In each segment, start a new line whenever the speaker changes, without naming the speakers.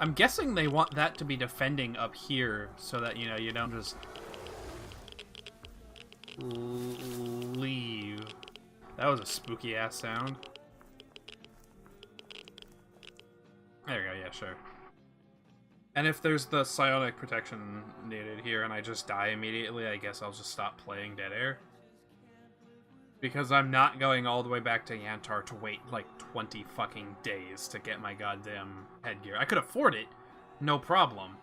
I'm guessing they want that to be defending up here so that, you know, you don't just leave. That was a spooky ass sound. There you go, yeah, sure. And if there's the psionic protection needed here and I just die immediately, I guess I'll just stop playing Dead Air. Because I'm not going all the way back to Yantar to wait like 20 fucking days to get my goddamn headgear. I could afford it, no problem.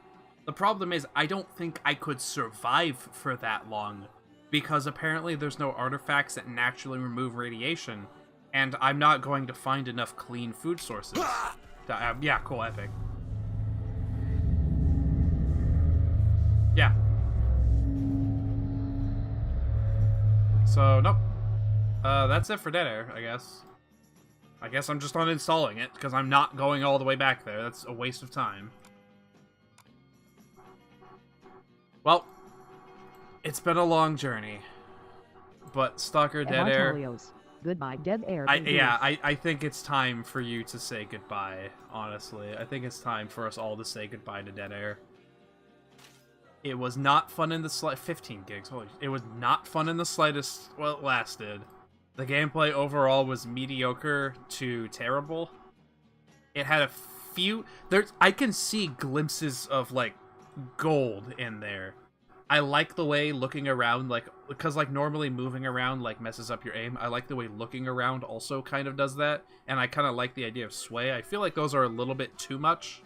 The problem is I don't think I could survive for that long because apparently there's no artifacts that naturally remove radiation and I'm not going to find enough clean food sources. Yeah, cool, epic. Yeah. So, nope. That's it for Dead Air, I guess. I guess I'm just uninstalling it, because I'm not going all the way back there. That's a waste of time. Well, it's been a long journey. But Stalker Dead Air...
Goodbye, Dead Air.
I think it's time for you to say goodbye, honestly. I think it's time for us all to say goodbye to Dead Air. It was not fun in the slightest. 15 gigs, holy. It was not fun in the slightest while it lasted. The gameplay overall was mediocre to terrible. It had a few... I can see glimpses of, like, gold in there. I like the way looking around, like... Because, like, normally moving around, like, messes up your aim. I like the way looking around also kind of does that. And I kind of like the idea of sway. I feel like those are a little bit too much.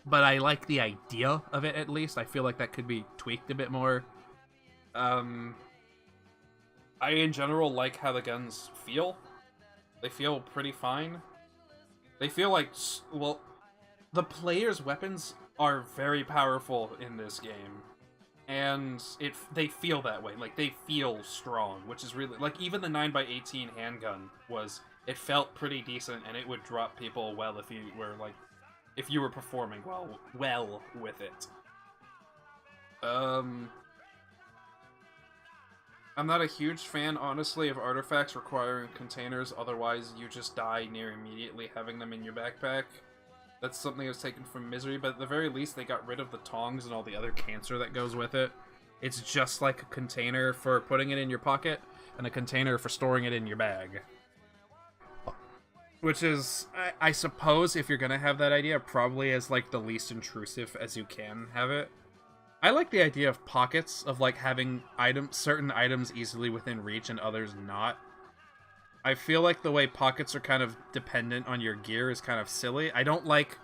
But I like the idea of it, at least. I feel like that could be tweaked a bit more. I, in general, like how the guns feel. They feel pretty fine. They feel like, well, the player's weapons are very powerful in this game. And they feel that way. Like, they feel strong, which is really... Like, even the 9x18 handgun it felt pretty decent, and it would drop people well if you were, like... If you were performing well with it. I'm not a huge fan, honestly, of artifacts requiring containers, otherwise you just die near immediately having them in your backpack. That's something that was taken from Misery, but at the very least they got rid of the tongs and all the other cancer that goes with it. It's just like a container for putting it in your pocket, and a container for storing it in your bag. Which is, I suppose, if you're gonna have that idea, probably as, like, the least intrusive as you can have it. I like the idea of pockets, of, like, having certain items easily within reach and others not. I feel like the way pockets are kind of dependent on your gear is kind of silly. I don't like...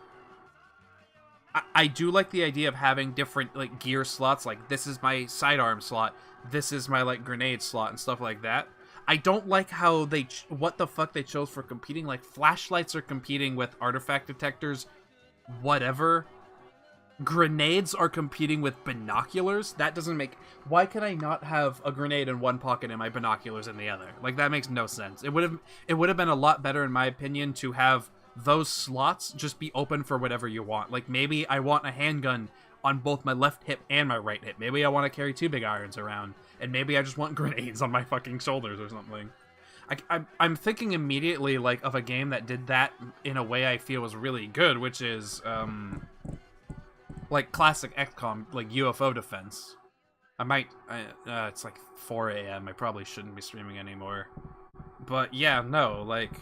I do like the idea of having different, like, gear slots, like, this is my sidearm slot, this is my, like, grenade slot, and stuff like that. I don't like how what the fuck they chose for competing. Like, flashlights are competing with artifact detectors, whatever. Grenades are competing with binoculars. That doesn't make... Why can I not have a grenade in one pocket and my binoculars in the other? Like, that makes no sense. It would have been a lot better, in my opinion, to have those slots just be open for whatever you want. Like, maybe I want a handgun on both my left hip and my right hip. Maybe I want to carry 2 big irons around. And maybe I just want grenades on my fucking shoulders or something. I'm thinking immediately, like, of a game that did that in a way I feel was really good, which is, like, classic XCOM, like, UFO defense. It's like 4 a.m. I probably shouldn't be streaming anymore. But, yeah, no, like,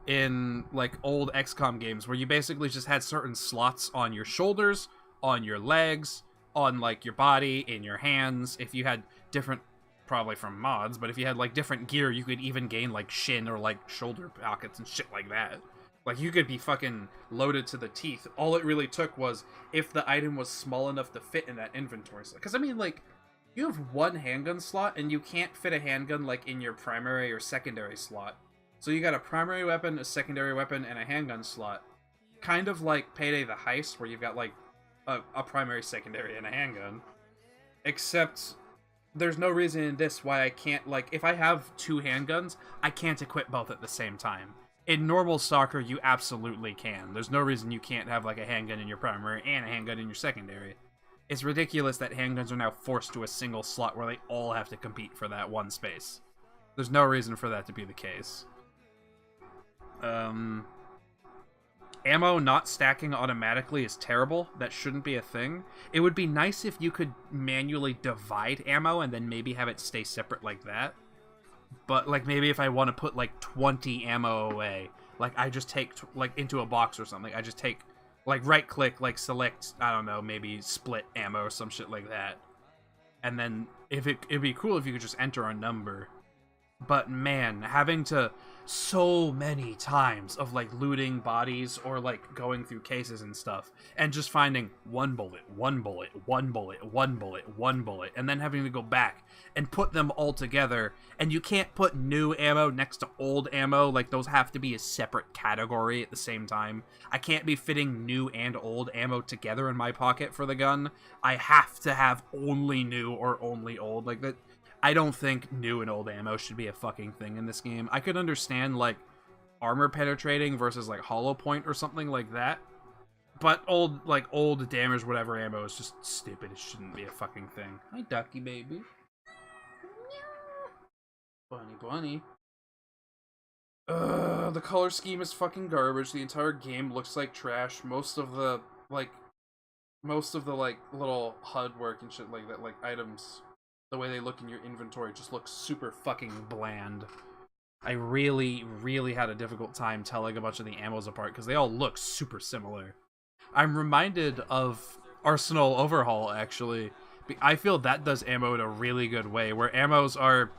in, like, old XCOM games where you basically just had certain slots on your shoulders, on your legs, on, like, your body, in your hands. If you had different, probably from mods, but if you had, like, different gear, you could even gain, like, shin or, like, shoulder pockets and shit like that. Like, you could be fucking loaded to the teeth. All it really took was if the item was small enough to fit in that inventory slot. Because, I mean, like, you have one handgun slot, and you can't fit a handgun, like, in your primary or secondary slot. So you got a primary weapon, a secondary weapon, and a handgun slot. Kind of like Payday the Heist, where you've got, like, a primary, secondary, and a handgun. Except... there's no reason in this why I can't, like, if I have 2 handguns, I can't equip both at the same time. In normal Stalker, you absolutely can. There's no reason you can't have, like, a handgun in your primary and a handgun in your secondary. It's ridiculous that handguns are now forced to a single slot where they all have to compete for that one space. There's no reason for that to be the case. ammo not stacking automatically is terrible. That shouldn't be a thing. It would be nice if you could manually divide ammo and then maybe have it stay separate like that. But, like, maybe if I want to put, like, 20 ammo away, like, I just take, like, into a box or something, I just take, like, right-click, like, select, I don't know, maybe split ammo or some shit like that. And then, it'd be cool if you could just enter a number. But man, having to so many times of like looting bodies or like going through cases and stuff and just finding one bullet, one bullet, one bullet, one bullet, one bullet, and then having to go back and put them all together. And you can't put new ammo next to old ammo, like those have to be a separate category at the same time. I can't be fitting new and old ammo together in my pocket for the gun. I have to have only new or only old, like that. I don't think new and old ammo should be a fucking thing in this game. I could understand, like, armor penetrating versus, like, hollow point or something like that. But old damage, whatever ammo is just stupid. It shouldn't be a fucking thing. Hi, Ducky, baby. Bunny. The color scheme is fucking garbage. The entire game looks like trash. Most of the, like, little HUD work and shit like that, like, items... The way they look in your inventory just looks super fucking bland. I really, really had a difficult time telling a bunch of the ammos apart because they all look super similar. I'm reminded of Arsenal Overhaul, actually. I feel that does ammo in a really good way, where ammos are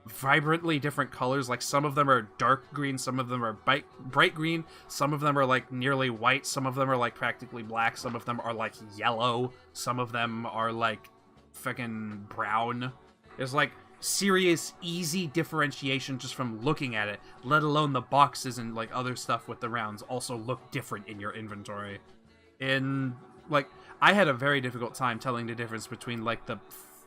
vibrantly different colors. Like, some of them are dark green, some of them are bright green, some of them are, like, nearly white, some of them are, like, practically black, some of them are, like, yellow, some of them are, like, fucking brown. There's like serious easy differentiation just from looking at it, let alone the boxes and like other stuff with the rounds also look different in your inventory. In like, I had a very difficult time telling the difference between like the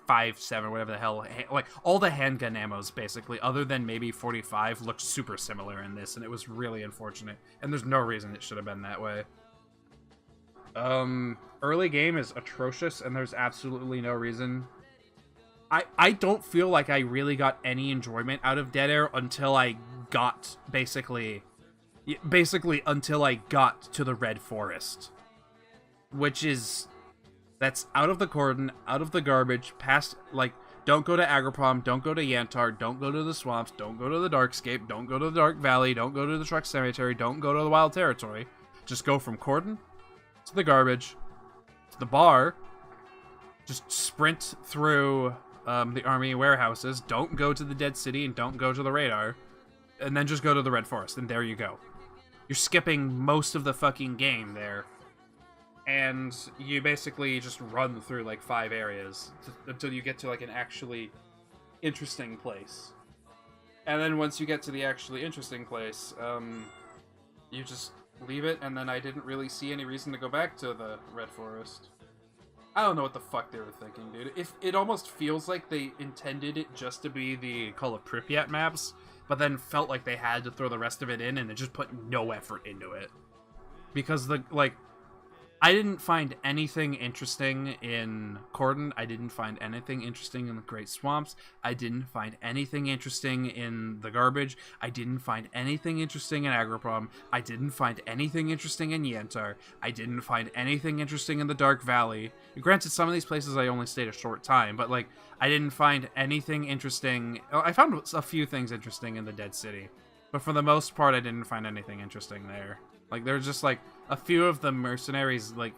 5.7 whatever the hell, like all the handgun ammos basically other than maybe 45 looked super similar in this, and it was really unfortunate, and there's no reason it should have been that way. Early game is atrocious, and there's absolutely no reason. I don't feel like I really got any enjoyment out of Dead Air until I got, basically until I got to the Red Forest. Which is, that's out of the cordon, out of the garbage, past, like, don't go to Agroprom, don't go to Yantar, don't go to the swamps, don't go to the Darkscape, don't go to the Dark Valley, don't go to the Truck Cemetery, don't go to the Wild Territory. Just go from cordon to the garbage, to the bar, just sprint through the army warehouses, don't go to the Dead City, and don't go to the radar, and then just go to the Red Forest, and there you go. You're skipping most of the fucking game there, and you basically just run through like 5 areas until you get to like an actually interesting place. And then once you get to the actually interesting place, you just leave it, and then I didn't really see any reason to go back to the Red Forest. I don't know what the fuck they were thinking, dude. If it almost feels like they intended it just to be the Call of Pripyat maps, but then felt like they had to throw the rest of it in, and they just put no effort into it. Because the, like, I didn't find anything interesting in Cordon. I didn't find anything interesting in the Great Swamps. I didn't find anything interesting in the Garbage. I didn't find anything interesting in Agroprom. I didn't find anything interesting in Yantar. I didn't find anything interesting in the Dark Valley. Granted, some of these places I only stayed a short time, but, like, I didn't find anything interesting. I found a few things interesting in the Dead City, but for the most part, I didn't find anything interesting there. Like, there's just, like, a few of the mercenaries, like,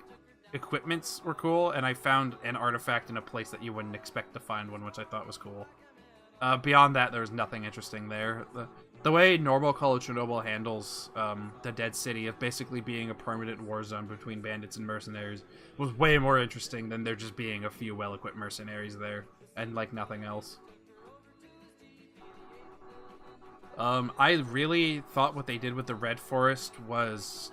equipments were cool, and I found an artifact in a place that you wouldn't expect to find one, which I thought was cool. Beyond that, there was nothing interesting there. The way normal Call of Chernobyl handles the Dead City of basically being a permanent war zone between bandits and mercenaries was way more interesting than there just being a few well-equipped mercenaries there, and, like, nothing else. I really thought what they did with the Red Forest was...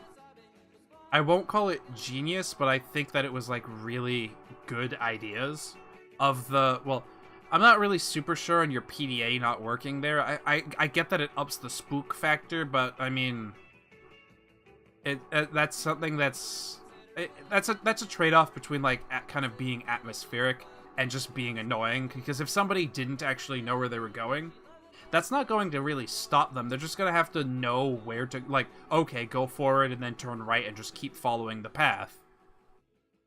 I won't call it genius, but I think that it was, like, really good ideas of the... Well, I'm not really super sure on your PDA not working there. I get that it ups the spook factor, but, I mean... That's something that's... That's a trade-off between, like, kind of being atmospheric and just being annoying, because if somebody didn't actually know where they were going... that's not going to really stop them. They're just going to have to know where to, like, okay, go forward and then turn right and just keep following the path.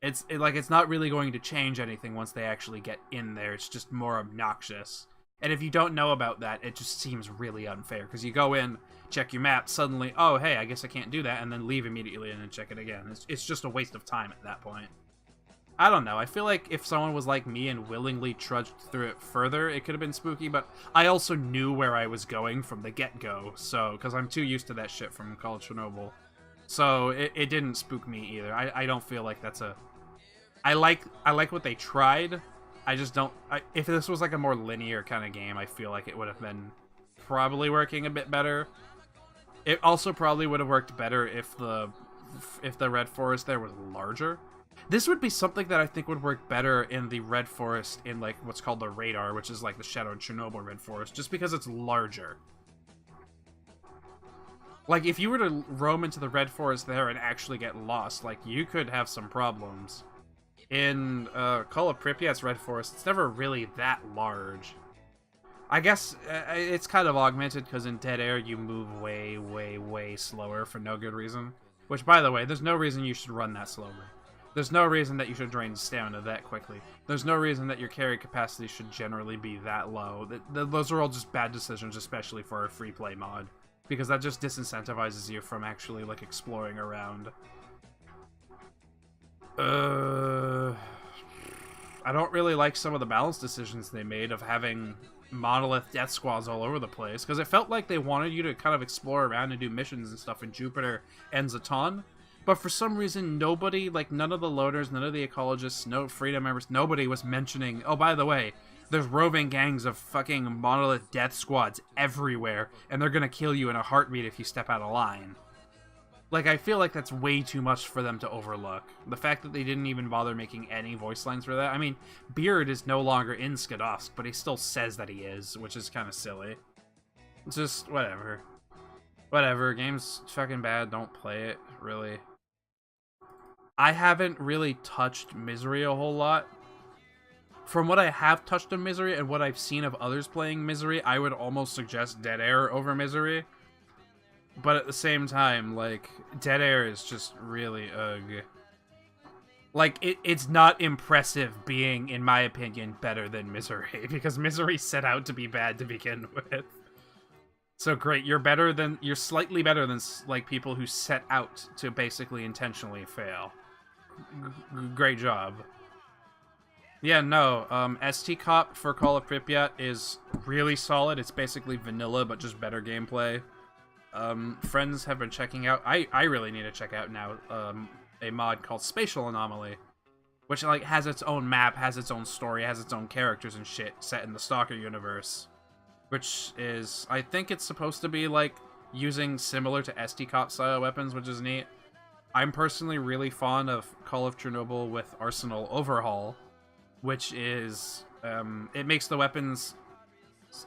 It's not really going to change anything once they actually get in there. It's just more obnoxious. And if you don't know about that, it just seems really unfair. Because you go in, check your map, suddenly, oh, hey, I guess I can't do that, and then leave immediately and then check it again. It's just a waste of time at that point. I don't know. I feel like if someone was like me and willingly trudged through it further, it could have been spooky, but I also knew where I was going from the get-go, so, because I'm too used to that shit from Call of Chernobyl. So, it didn't spook me either. I don't feel like that's a... I like what they tried. I just don't... if this was like a more linear kind of game, I feel like it would have been probably working a bit better. It also probably would have worked better if the Red Forest there was larger. This would be something that I think would work better in the Red Forest in, like, what's called the Radar, which is like the Shadow Chernobyl Red Forest, just because it's larger. Like, if you were to roam into the Red Forest there and actually get lost, like, you could have some problems. In Call of Pripyat's Red Forest, it's never really that large. I guess it's kind of augmented because in Dead Air you move way, way, way slower for no good reason. Which, by the way, there's no reason you should run that slowly. There's no reason that you should drain stamina that quickly. There's no reason that your carry capacity should generally be that low. Those are all just bad decisions, especially for a free play mod. Because that just disincentivizes you from actually, like, exploring around. I don't really like some of the balance decisions they made of having monolith death squads all over the place, because it felt like they wanted you to kind of explore around and do missions and stuff in Jupiter and Zaton, but for some reason nobody, like none of the loaders, none of the ecologists, no Freedom members, nobody was mentioning, oh, by the way, there's roving gangs of fucking monolith death squads everywhere, and they're gonna kill you in a heartbeat if you step out of line. Like, I feel like that's way too much for them to overlook. The fact that they didn't even bother making any voice lines for that. I mean, Beard is no longer in Skadovsk, but he still says that he is, which is kind of silly. It's just, whatever. Whatever, game's fucking bad, don't play it, really. I haven't really touched Misery a whole lot. From what I have touched of Misery and what I've seen of others playing Misery, I would almost suggest Dead Air over Misery. But at the same time, like, Dead Air is just really, ugh. Like, it's not impressive being, in my opinion, better than Misery, because Misery set out to be bad to begin with. So great, you're slightly better than, like, people who set out to basically intentionally fail. Great job. Yeah, no, ST Cop for Call of Pripyat is really solid. It's basically vanilla, but just better gameplay. Friends have been checking out, I really need to check out now, a mod called Spatial Anomaly, which, like, has its own map, has its own story, has its own characters and shit set in the Stalker universe, which is, I think it's supposed to be, like, using similar to ST Cop style weapons, which is neat. I'm personally really fond of Call of Chernobyl with Arsenal Overhaul, which is, it makes the weapons,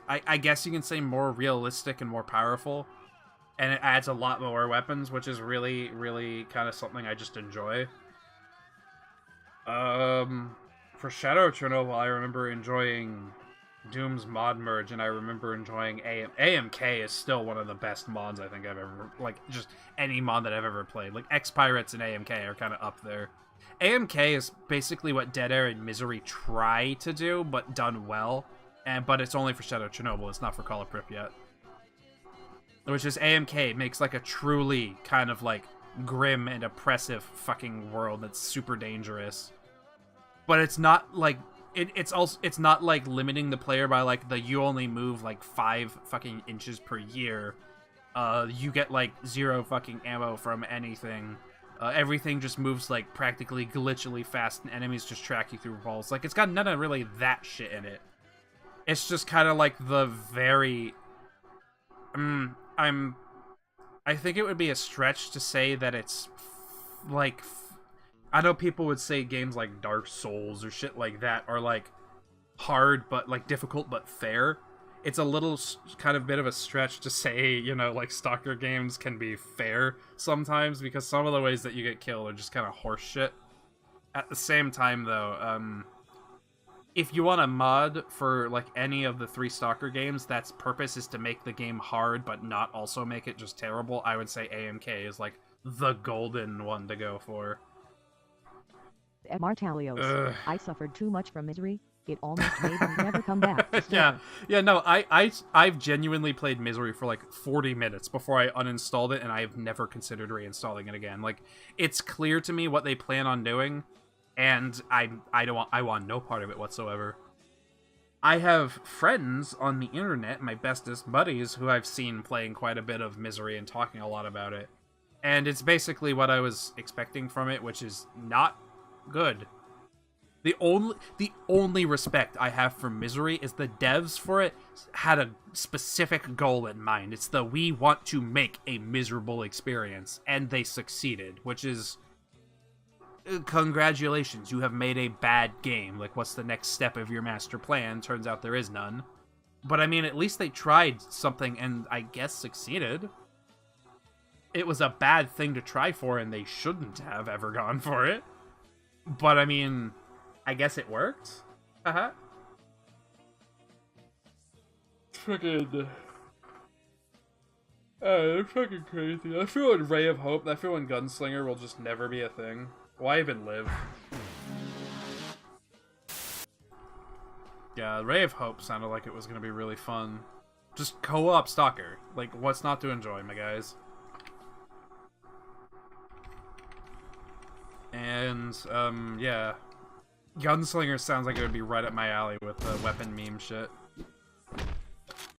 I guess you can say, more realistic and more powerful. And it adds a lot more weapons, which is really, really kind of something I just enjoy. For Shadow Chernobyl, I remember enjoying Doom's mod merge, and I remember enjoying AMK is still one of the best mods I think I've ever, like, just any mod that I've ever played. Like, X-Pirates and AMK are kind of up there. AMK is basically what Dead Air and Misery try to do, but done well. But it's only for Shadow Chernobyl, it's not for Call of Pripyat. Which is AMK makes, like, a truly kind of, like, grim and oppressive fucking world that's super dangerous. But it's not, like, it's not, like, limiting the player by, like, you only move, like, 5 fucking inches per year. You get, like, 0 fucking ammo from anything. Everything just moves, like, practically glitchily fast, and enemies just track you through walls. Like, it's got none of really that shit in it. It's just kind of, like, the very... I think it would be a stretch to say that it's, like, I know people would say games like Dark Souls or shit like that are, like, hard, but, like, difficult but fair. It's a little kind of bit of a stretch to say, you know, like, Stalker games can be fair sometimes, because some of the ways that you get killed are just kind of horse shit. At the same time, though, if you want a mod for like any of the 3 Stalker games, that's purpose is to make the game hard but not also make it just terrible, I would say AMK is like the golden one to go for.
Martalios, I suffered too much from Misery. It almost made me never come back.
Yeah, no, I've genuinely played Misery for like 40 minutes before I uninstalled it, and I have never considered reinstalling it again. Like, it's clear to me what they plan on doing, and I want no part of it whatsoever. I have friends on the internet, my bestest buddies, who I've seen playing quite a bit of Misery and talking a lot about it. And it's basically what I was expecting from it, which is not good. The only respect I have for Misery is the devs for it had a specific goal in mind. It's we want to make a miserable experience, and they succeeded, which is congratulations, you have made a bad game. Like, what's the next step of your master plan? Turns out there is none. But I mean, at least they tried something and I guess succeeded. It was a bad thing to try for, and they shouldn't have ever gone for it. But I mean, I guess it worked. Fucking... they're fucking crazy. I feel like Ray of Hope, I feel like Gunslinger will just never be a thing. Why even live? Yeah, Ray of Hope sounded like it was gonna be really fun. Just co-op Stalker. Like, what's not to enjoy, my guys? And, yeah. Gunslinger sounds like it would be right up my alley with the weapon meme shit.